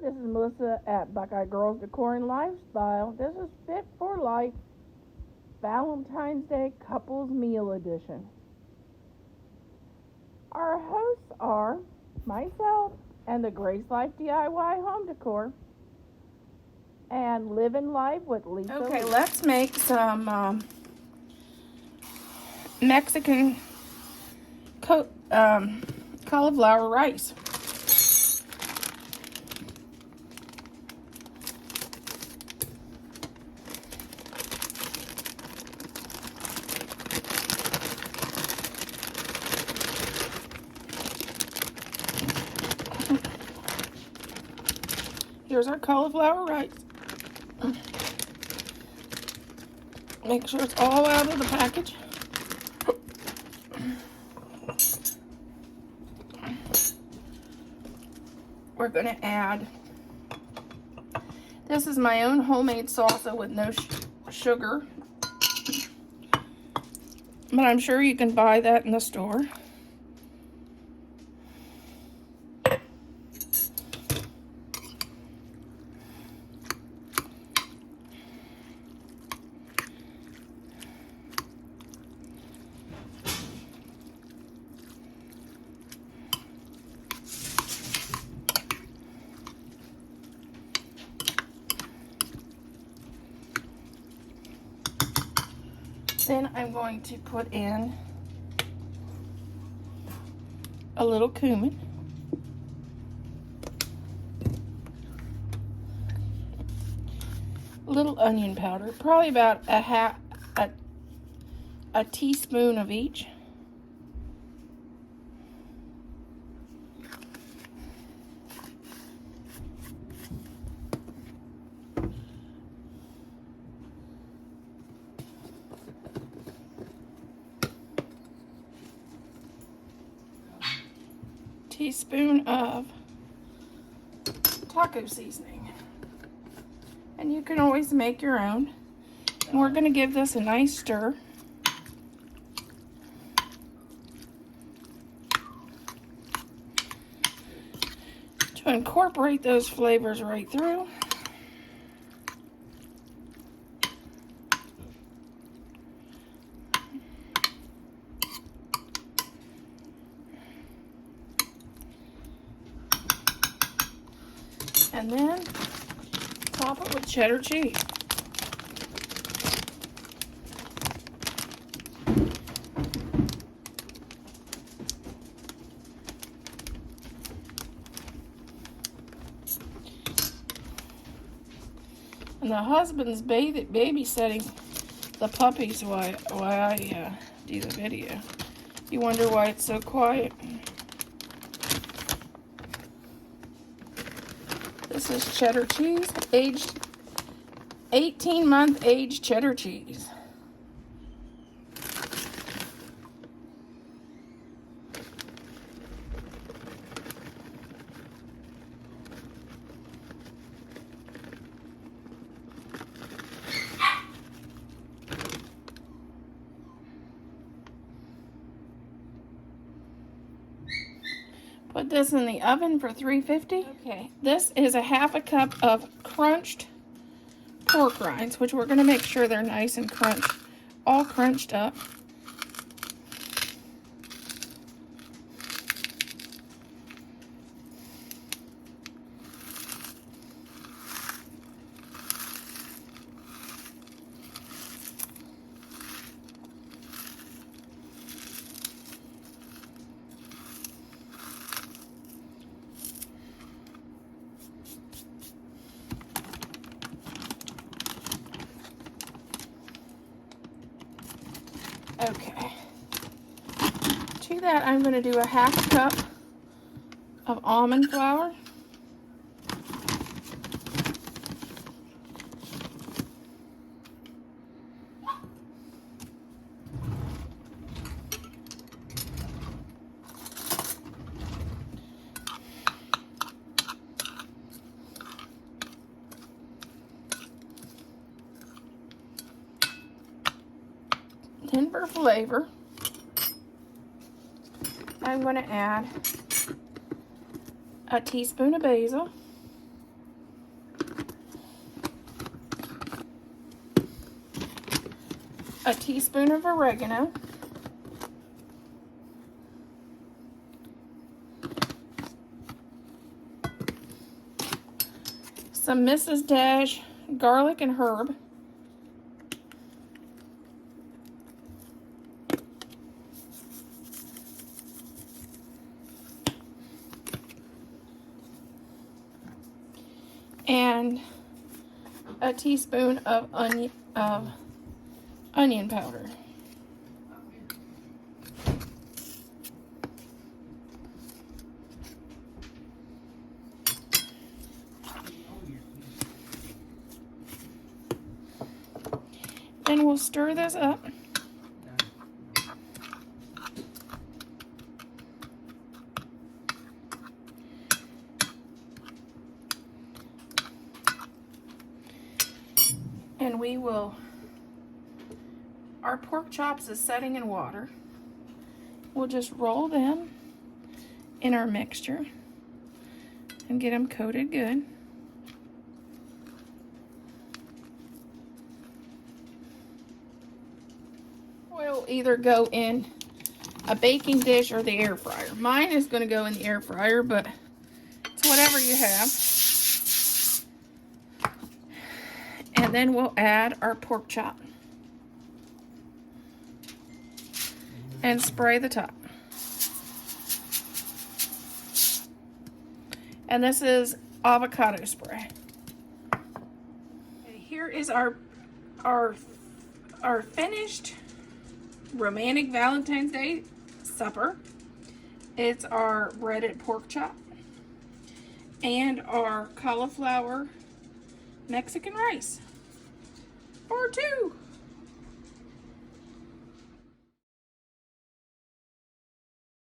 this is Melissa at Buckeye Girls Decor and Lifestyle. This is Fit for Life Valentine's Day Couples Meal Edition. Our hosts are myself and the Grace Life DIY Home Decor and Living Life with Lisa. Okay, let's make some Mexican cauliflower rice. Here's our cauliflower rice. Make sure it's all out of the package. We're going to add, this is my own homemade salsa with no sugar, but I'm sure you can buy that in the store. Then I'm going to put in a little cumin, a little onion powder, probably about a teaspoon of each. Teaspoon of taco seasoning, and you can always make your own. And we're going to give this a nice stir. To incorporate those flavors right through. And then top it with cheddar cheese. And the husband's babysitting the puppies while I do the video. You wonder why it's so quiet? This is cheddar cheese, aged 18-month aged cheddar cheese. Put this in the oven for 350. Okay, this is a half a cup of crunched pork rinds, which we're going to make sure they're nice and crunched, all crunched up. Okay, to that I'm going to do a half cup of almond flour. Then for flavor, I'm going to add a teaspoon of basil, a teaspoon of oregano, some Mrs. Dash garlic and herb, and a teaspoon of onion powder. Then we'll stir this up. And we will, our pork chops is setting in water. We'll just roll them in our mixture and get them coated good. Oil will either go in a baking dish or the air fryer. Mine is going to go in the air fryer, but it's whatever you have. And then we'll add our pork chop and spray the top. And this is avocado spray. Okay, here is our finished romantic Valentine's Day supper. It's our breaded pork chop and our cauliflower Mexican rice for two.